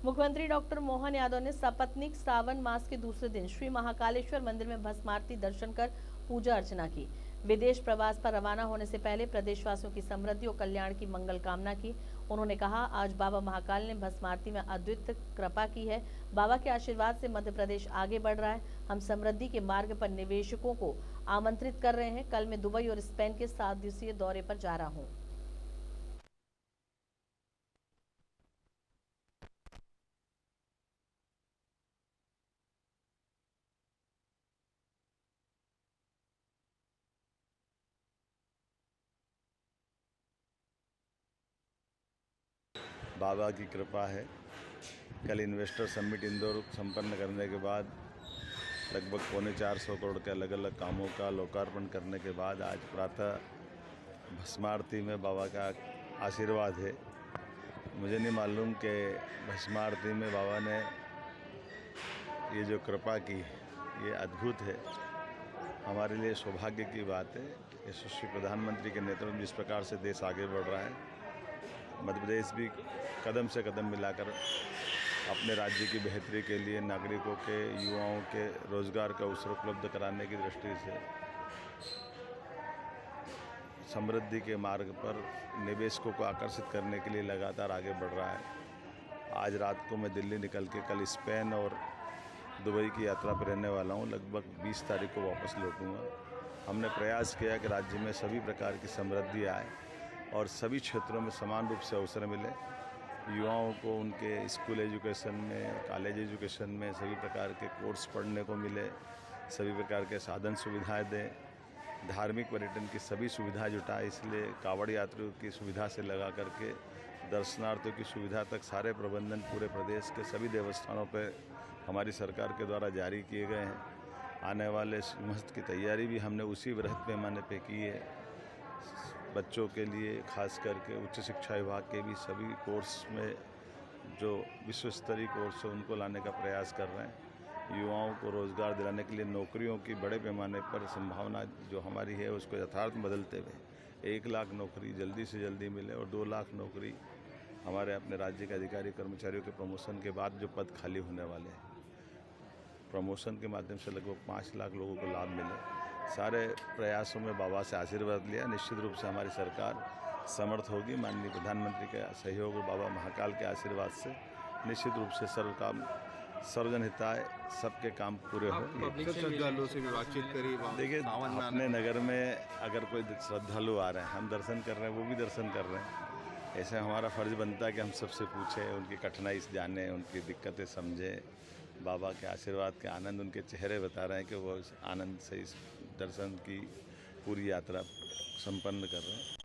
मुख्यमंत्री डॉक्टर मोहन यादव ने सपत्नीक श्रावण मास के दूसरे दिन श्री महाकालेश्वर मंदिर में भस्म आरती दर्शन कर पूजा अर्चना की। विदेश प्रवास पर रवाना होने से पहले प्रदेशवासियों की समृद्धि और कल्याण की मंगल कामना की। उन्होंने कहा, आज बाबा महाकाल ने भस्म आरती में अद्वितीय कृपा की है। बाबा के आशीर्वाद से मध्य प्रदेश आगे बढ़ रहा है। हम समृद्धि के मार्ग पर निवेशकों को आमंत्रित कर रहे हैं। कल मैं दुबई और स्पेन के 7 दिवसीय दौरे पर जा रहा हूँ। बाबा की कृपा है। कल इन्वेस्टर समिट इंदौर संपन्न करने के बाद लगभग 425 करोड़ के अलग अलग कामों का लोकार्पण करने के बाद आज प्रातः भस्म आरती में बाबा का आशीर्वाद है। मुझे नहीं मालूम कि भस्म आरती में बाबा ने ये जो कृपा की ये अद्भुत है। हमारे लिए सौभाग्य की बात है। यशस्वी प्रधानमंत्री के नेतृत्व में जिस प्रकार से देश आगे बढ़ रहा है, मध्य प्रदेश भी कदम से कदम मिलाकर अपने राज्य की बेहतरी के लिए नागरिकों के, युवाओं के रोजगार का अवसर उपलब्ध कराने की दृष्टि से समृद्धि के मार्ग पर निवेशकों को आकर्षित करने के लिए लगातार आगे बढ़ रहा है। आज रात को मैं दिल्ली निकल के कल स्पेन और दुबई की यात्रा पर रहने वाला हूँ। लगभग 20 तारीख को वापस लौटूंगा। हमने प्रयास किया कि राज्य में सभी प्रकार की समृद्धि आए और सभी क्षेत्रों में समान रूप से अवसर मिले। युवाओं को उनके स्कूल एजुकेशन में, कॉलेज एजुकेशन में सभी प्रकार के कोर्स पढ़ने को मिले, सभी प्रकार के साधन सुविधाएं दें, धार्मिक पर्यटन की सभी सुविधा जुटाए। इसलिए कावड़ यात्रियों की सुविधा से लगा करके दर्शनार्थियों की सुविधा तक सारे प्रबंधन पूरे प्रदेश के सभी देवस्थानों पर हमारी सरकार के द्वारा जारी किए गए हैं। आने वाले मस्त की तैयारी भी हमने उसी वृहद पैमाने पे की है। बच्चों के लिए खास करके उच्च शिक्षा विभाग के भी सभी कोर्स में जो विश्व स्तरीय कोर्स है उनको लाने का प्रयास कर रहे हैं। युवाओं को रोज़गार दिलाने के लिए नौकरियों की बड़े पैमाने पर संभावना जो हमारी है उसको यथार्थ बदलते हुए 1 लाख नौकरी जल्दी से जल्दी मिले और 2 लाख नौकरी हमारे अपने राज्य के अधिकारी कर्मचारियों के प्रमोशन के बाद जो पद खाली होने वाले हैं, प्रमोशन के माध्यम से लगभग 5 लाख लोगों को लाभ मिले। सारे प्रयासों में बाबा से आशीर्वाद लिया। निश्चित रूप से हमारी सरकार समर्थ होगी। माननीय प्रधानमंत्री के सहयोग और बाबा महाकाल के आशीर्वाद से निश्चित रूप से सर्वजन हिताय सबके काम पूरे हो। श्रद्धालुओं से भी बातचीत करी। देखिए, अपने नगर में अगर कोई श्रद्धालु आ रहे हैं, हम दर्शन कर रहे हैं, वो भी दर्शन कर रहे हैं। ऐसे हमारा फर्ज बनता है कि हम सबसे पूछें, उनकी कठिनाई जानें, उनकी दिक्कतें समझें। बाबा के आशीर्वाद के आनंद उनके चेहरे बता रहे हैं कि वो इस आनंद से इस दर्शन की पूरी यात्रा संपन्न कर रहे हैं।